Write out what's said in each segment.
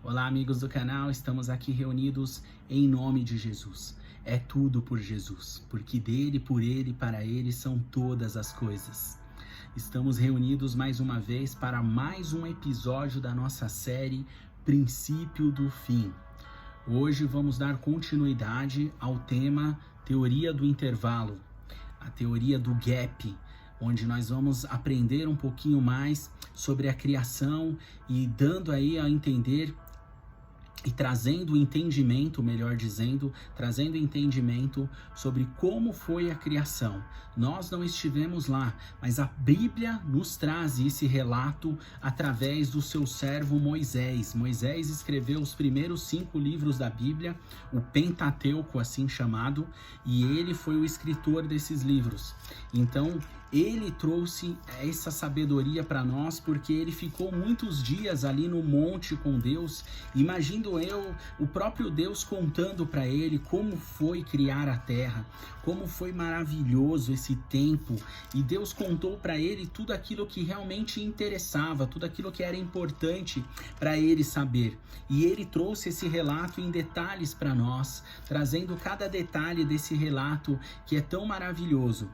Olá, amigos do canal, estamos aqui reunidos em nome de Jesus. É tudo por Jesus, porque dele, por ele, para ele são todas as coisas. Estamos reunidos mais uma vez para mais um episódio da nossa série Princípio do Fim. Hoje vamos dar continuidade ao tema Teoria do Intervalo, a teoria do gap, onde nós vamos aprender um pouquinho mais sobre a criação e dando aí a entender e trazendo entendimento, melhor dizendo, trazendo entendimento sobre como foi a criação. Nós não estivemos lá, mas a Bíblia nos traz esse relato através do seu servo Moisés. Moisés escreveu os primeiros 5 livros da Bíblia, o Pentateuco assim chamado, e ele foi o escritor desses livros. Então, ele trouxe essa sabedoria para nós porque ele ficou muitos dias ali no monte com Deus. Imagino eu o próprio Deus contando para ele como foi criar a terra, como foi maravilhoso esse tempo, e Deus contou para ele tudo aquilo que realmente interessava, tudo aquilo que era importante para ele saber. E ele trouxe esse relato em detalhes para nós, trazendo cada detalhe desse relato que é tão maravilhoso.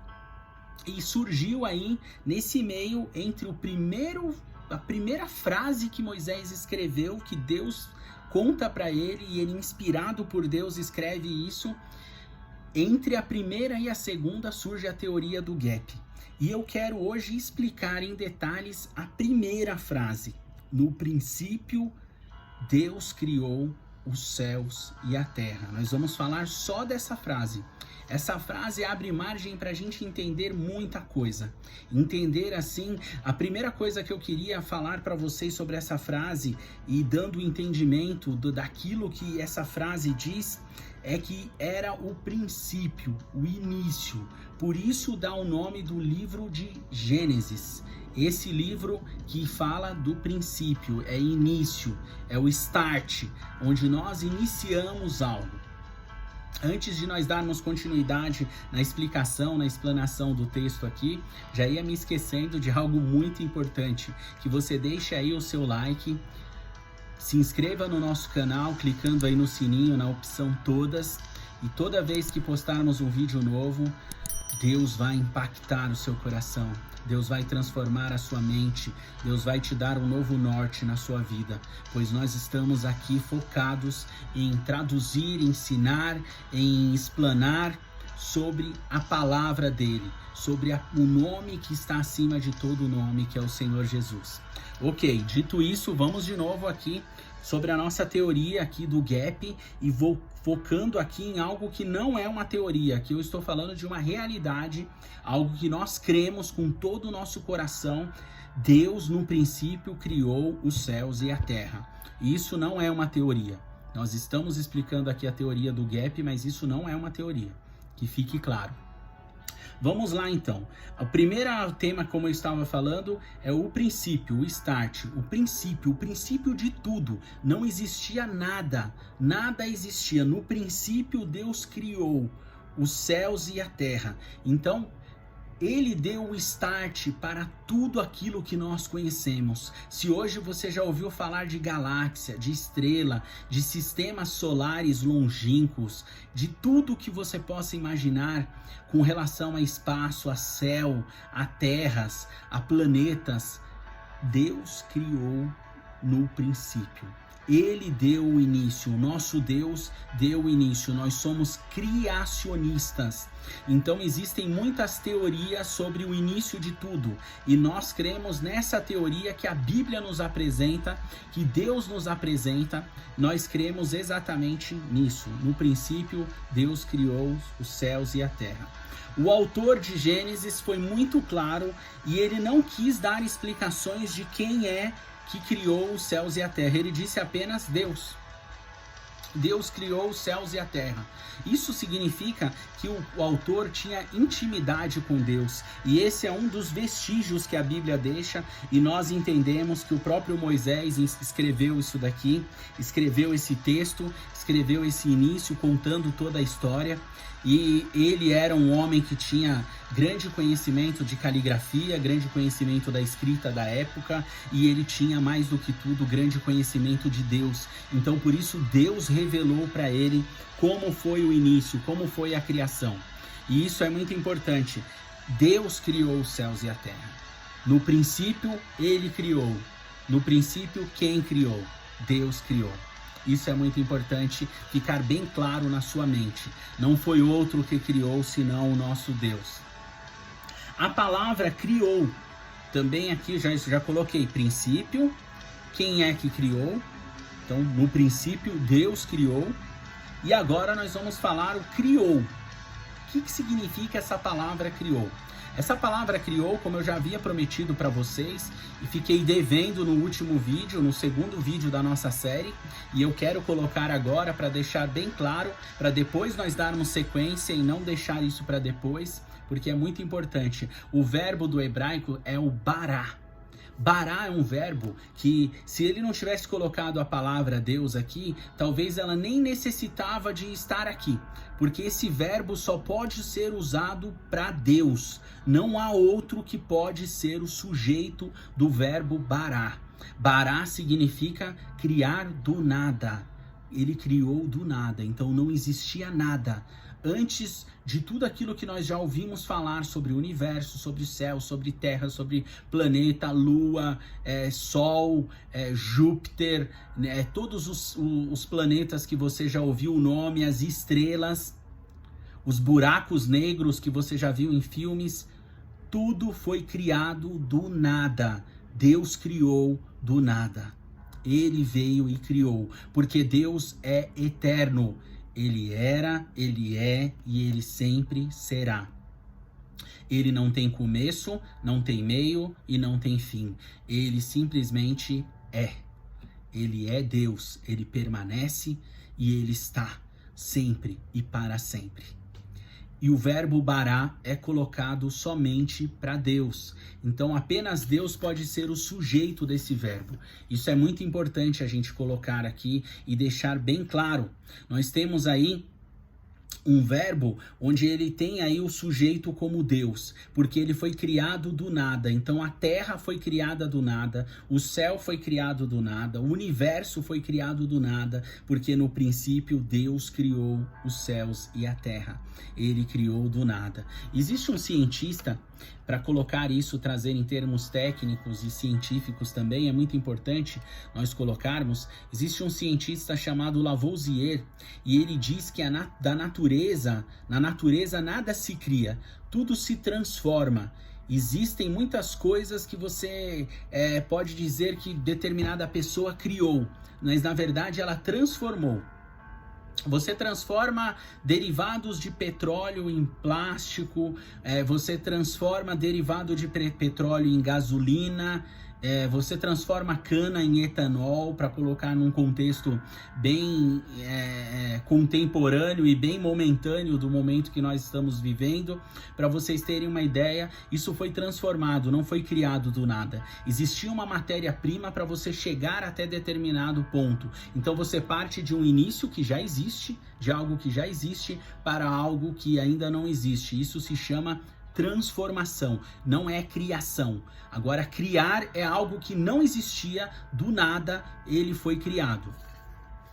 E surgiu aí, nesse meio, entre a primeira frase que Moisés escreveu, que Deus conta para ele, e ele, inspirado por Deus, escreve isso. Entre a primeira e a segunda surge a teoria do gap. E eu quero hoje explicar em detalhes a primeira frase. No princípio, Deus criou os céus e a terra. Nós vamos falar só dessa frase. Essa frase abre margem para a gente entender muita coisa. Entender assim, a primeira coisa que eu queria falar para vocês sobre essa frase e dando entendimento daquilo que essa frase diz, é que era o princípio, o início. Por isso dá o nome do livro de Gênesis. Esse livro que fala do princípio, é início, é o start, onde nós iniciamos algo. Antes de nós darmos continuidade na explicação, na explanação do texto aqui, já ia me esquecendo de algo muito importante, que você deixe aí o seu like, se inscreva no nosso canal, clicando aí no sininho, na opção todas, e toda vez que postarmos um vídeo novo, Deus vai impactar o seu coração, Deus vai transformar a sua mente, Deus vai te dar um novo norte na sua vida, pois nós estamos aqui focados em traduzir, ensinar, em explanar sobre a palavra dele, sobre o nome que está acima de todo nome, que é o Senhor Jesus. Ok, dito isso, vamos de novo aqui sobre a nossa teoria aqui do gap, e vou focando aqui em algo que não é uma teoria, que eu estou falando de uma realidade, algo que nós cremos com todo o nosso coração. Deus, no princípio, criou os céus e a terra. Isso não é uma teoria. Nós estamos explicando aqui a teoria do gap, mas isso não é uma teoria, que fique claro. Vamos lá então. O primeiro tema, como eu estava falando, é o princípio, o start, o princípio de tudo. Não existia nada, nada existia. No princípio Deus criou os céus e a terra. Então, ele deu o start para tudo aquilo que nós conhecemos. Se hoje você já ouviu falar de galáxia, de estrela, de sistemas solares longínquos, de tudo que você possa imaginar com relação a espaço, a céu, a terras, a planetas, Deus criou no princípio. Ele deu o início, o nosso Deus deu o início, nós somos criacionistas. Então existem muitas teorias sobre o início de tudo, e nós cremos nessa teoria que a Bíblia nos apresenta, que Deus nos apresenta. Nós cremos exatamente nisso. No princípio, Deus criou os céus e a terra. O autor de Gênesis foi muito claro, e ele não quis dar explicações de quem é que criou os céus e a terra. Ele disse apenas Deus. Deus criou os céus e a terra. Isso significa que o autor tinha intimidade com Deus. E esse é um dos vestígios que a Bíblia deixa. E nós entendemos que o próprio Moisés escreveu isso daqui, escreveu esse texto, escreveu esse início contando toda a história. E ele era um homem que tinha grande conhecimento de caligrafia, grande conhecimento da escrita da época, e ele tinha, mais do que tudo, grande conhecimento de Deus. Então, por isso, Deus revelou para ele como foi o início, como foi a criação. E isso é muito importante. Deus criou os céus e a terra. No princípio, ele criou. No princípio, quem criou? Deus criou. Isso é muito importante ficar bem claro na sua mente. Não foi outro que criou, senão o nosso Deus. A palavra criou, também aqui já coloquei princípio, quem é que criou? Então, no princípio, Deus criou. E agora nós vamos falar o criou. O que significa essa palavra criou? Essa palavra criou, como eu já havia prometido para vocês, e fiquei devendo no último vídeo, no segundo vídeo da nossa série, e eu quero colocar agora para deixar bem claro, para depois nós darmos sequência e não deixar isso para depois, porque é muito importante. O verbo do hebraico é o bará. Bará é um verbo que, se ele não tivesse colocado a palavra Deus aqui, talvez ela nem necessitava de estar aqui, porque esse verbo só pode ser usado para Deus. Não há outro que pode ser o sujeito do verbo bará. Bará significa criar do nada. Ele criou do nada, então não existia nada antes de tudo aquilo que nós já ouvimos falar sobre o universo, sobre o céu, sobre terra, sobre planeta, lua, sol, Júpiter, todos os planetas que você já ouviu o nome, as estrelas, os buracos negros que você já viu em filmes, tudo foi criado do nada. Deus criou do nada. Ele veio e criou, porque Deus é eterno. Ele era, ele é e ele sempre será. Ele não tem começo, não tem meio e não tem fim. Ele simplesmente é. Ele é Deus, ele permanece e ele está sempre e para sempre. E o verbo bará é colocado somente para Deus. Então apenas Deus pode ser o sujeito desse verbo. Isso é muito importante a gente colocar aqui e deixar bem claro. Nós temos aí um verbo onde ele tem aí o sujeito como Deus, porque ele foi criado do nada. Então a terra foi criada do nada, o céu foi criado do nada, o universo foi criado do nada, porque no princípio Deus criou os céus e a terra. Ele criou do nada. Existe um cientista, para colocar isso, trazer em termos técnicos e científicos também, é muito importante nós colocarmos. Existe um cientista chamado Lavoisier, e ele diz que na natureza nada se cria, tudo se transforma. Existem muitas coisas que você pode dizer que determinada pessoa criou, mas na verdade ela transformou. Você transforma derivados de petróleo em plástico, você transforma derivado de petróleo em gasolina, você transforma cana em etanol, para colocar num contexto bem contemporâneo e bem momentâneo do momento que nós estamos vivendo. Para vocês terem uma ideia, isso foi transformado, não foi criado do nada. Existia uma matéria-prima para você chegar até determinado ponto. Então você parte de um início que já existe, de algo que já existe, para algo que ainda não existe. Isso se chama transformação, não é criação. Agora, criar é algo que não existia, do nada ele foi criado.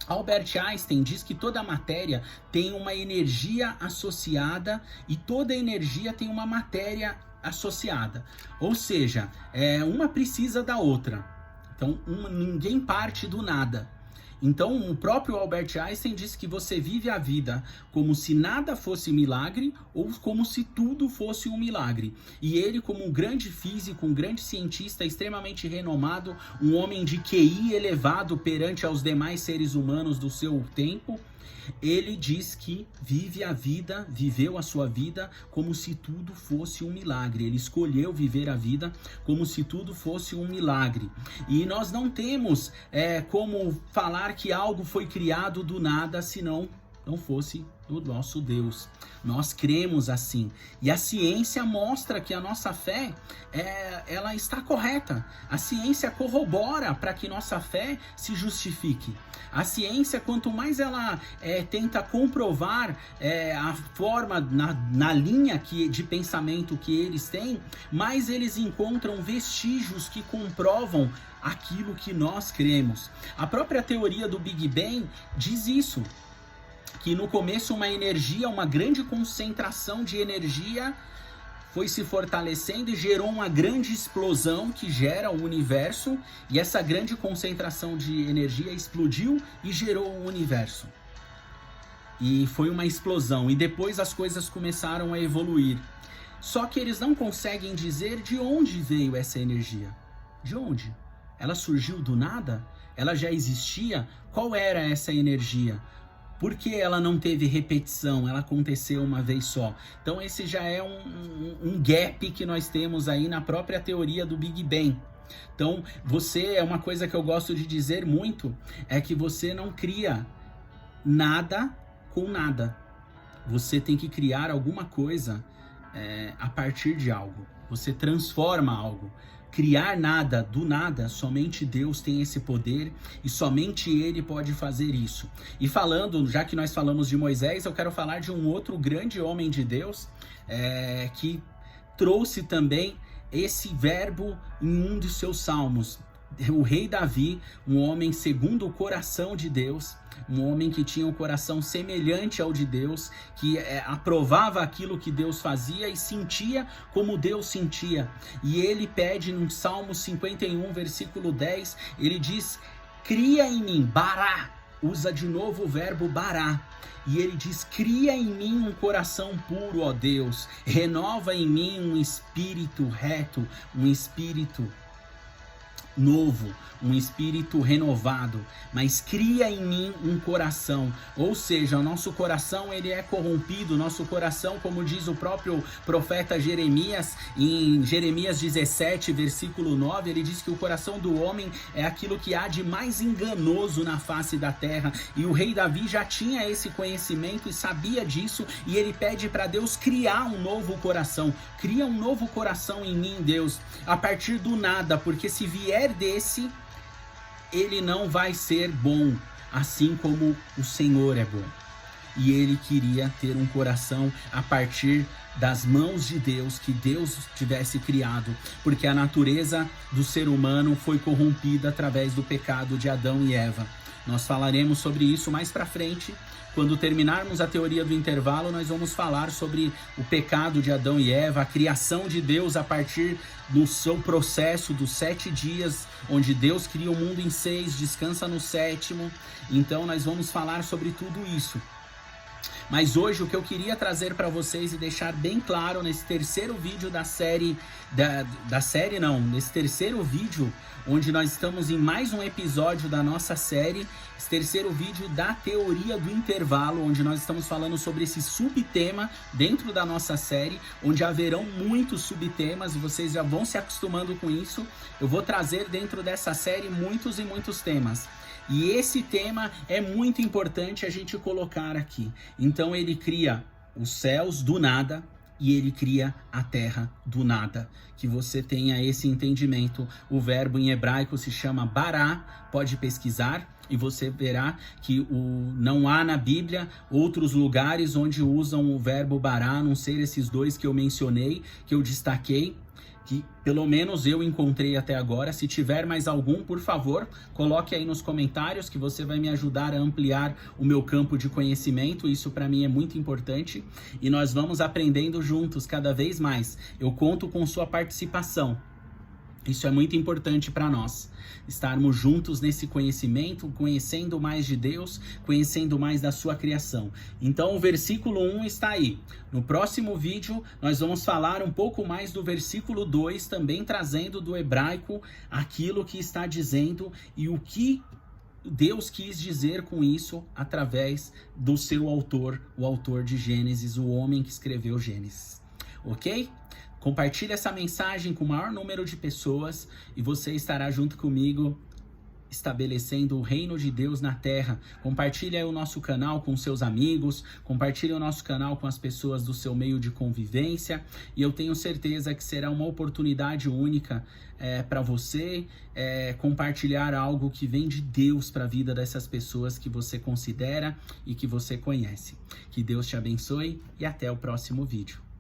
Albert Einstein diz que toda matéria tem uma energia associada e toda energia tem uma matéria associada. Ou seja, uma precisa da outra. Então, ninguém parte do nada. Então, o próprio Albert Einstein disse que você vive a vida como se nada fosse milagre ou como se tudo fosse um milagre. E ele, como um grande físico, um grande cientista extremamente renomado, um homem de QI elevado perante aos demais seres humanos do seu tempo, Ele diz que viveu a sua vida como se tudo fosse um milagre. Ele escolheu viver a vida como se tudo fosse um milagre. E nós não temos como falar que algo foi criado do nada, senão não fosse do nosso Deus. Nós cremos assim. E a ciência mostra que a nossa fé, ela está correta. A ciência corrobora para que nossa fé se justifique. A ciência, quanto mais ela tenta comprovar a forma, na linha de pensamento que eles têm, mais eles encontram vestígios que comprovam aquilo que nós cremos. A própria teoria do Big Bang diz isso, que no começo uma grande concentração de energia foi se fortalecendo e gerou uma grande explosão que gera o universo, e essa grande concentração de energia explodiu e gerou o universo. E foi uma explosão, e depois as coisas começaram a evoluir. Só que eles não conseguem dizer de onde veio essa energia. De onde? Ela surgiu do nada? Ela já existia? Qual era essa energia? Por que ela não teve repetição? Ela aconteceu uma vez só. Então esse já é um gap que nós temos aí na própria teoria do Big Bang. Então uma coisa que eu gosto de dizer muito, é que você não cria nada com nada. Você tem que criar alguma coisa a partir de algo. Você transforma algo. Criar nada do nada, somente Deus tem esse poder e somente Ele pode fazer isso. E falando, já que nós falamos de Moisés, eu quero falar de um outro grande homem de Deus que trouxe também esse verbo em um dos seus salmos. O rei Davi, um homem segundo o coração de Deus, um homem que tinha um coração semelhante ao de Deus, que aprovava aquilo que Deus fazia e sentia como Deus sentia. E ele pede no Salmo 51, versículo 10, ele diz: cria em mim, bará, usa de novo o verbo bará. E ele diz: cria em mim um coração puro, ó Deus, renova em mim um espírito reto, um espírito novo, um espírito renovado, mas cria em mim um coração. Ou seja, o nosso coração ele é corrompido, nosso coração, como diz o próprio profeta Jeremias, em Jeremias 17, versículo 9, ele diz que o coração do homem é aquilo que há de mais enganoso na face da terra, e o rei Davi já tinha esse conhecimento e sabia disso, e ele pede para Deus criar um novo coração. Cria um novo coração em mim, Deus, a partir do nada, porque se vier desse, ele não vai ser bom, assim como o Senhor é bom. E ele queria ter um coração a partir das mãos de Deus, que Deus tivesse criado, porque a natureza do ser humano foi corrompida através do pecado de Adão e Eva. Nós falaremos sobre isso mais para frente. Quando terminarmos a teoria do intervalo, nós vamos falar sobre o pecado de Adão e Eva, a criação de Deus a partir do seu processo dos 7 dias, onde Deus cria o mundo em 6, descansa no 7º. Então nós vamos falar sobre tudo isso. Mas hoje o que eu queria trazer para vocês e deixar bem claro nesse terceiro vídeo da série, nesse terceiro vídeo, onde nós estamos em mais um episódio da nossa série, esse terceiro vídeo da teoria do intervalo, onde nós estamos falando sobre esse subtema dentro da nossa série, onde haverão muitos subtemas e vocês já vão se acostumando com isso. Eu vou trazer dentro dessa série muitos e muitos temas. E esse tema é muito importante a gente colocar aqui. Então ele cria os céus do nada e ele cria a terra do nada. Que você tenha esse entendimento. O verbo em hebraico se chama bará, pode pesquisar e você verá que não há na Bíblia outros lugares onde usam o verbo bará, a não ser esses dois que eu mencionei, que eu destaquei, que pelo menos eu encontrei até agora. Se tiver mais algum, por favor, coloque aí nos comentários, que você vai me ajudar a ampliar o meu campo de conhecimento. Isso para mim é muito importante e nós vamos aprendendo juntos cada vez mais. Eu conto com sua participação. Isso é muito importante para nós, estarmos juntos nesse conhecimento, conhecendo mais de Deus, conhecendo mais da sua criação. Então o versículo 1 está aí. No próximo vídeo nós vamos falar um pouco mais do versículo 2, também trazendo do hebraico aquilo que está dizendo e o que Deus quis dizer com isso através do seu autor, o autor de Gênesis, o homem que escreveu Gênesis. Ok? Compartilhe essa mensagem com o maior número de pessoas e você estará junto comigo estabelecendo o reino de Deus na terra. Compartilhe aí o nosso canal com seus amigos, compartilhe o nosso canal com as pessoas do seu meio de convivência, e eu tenho certeza que será uma oportunidade única para você compartilhar algo que vem de Deus para a vida dessas pessoas que você considera e que você conhece. Que Deus te abençoe e até o próximo vídeo.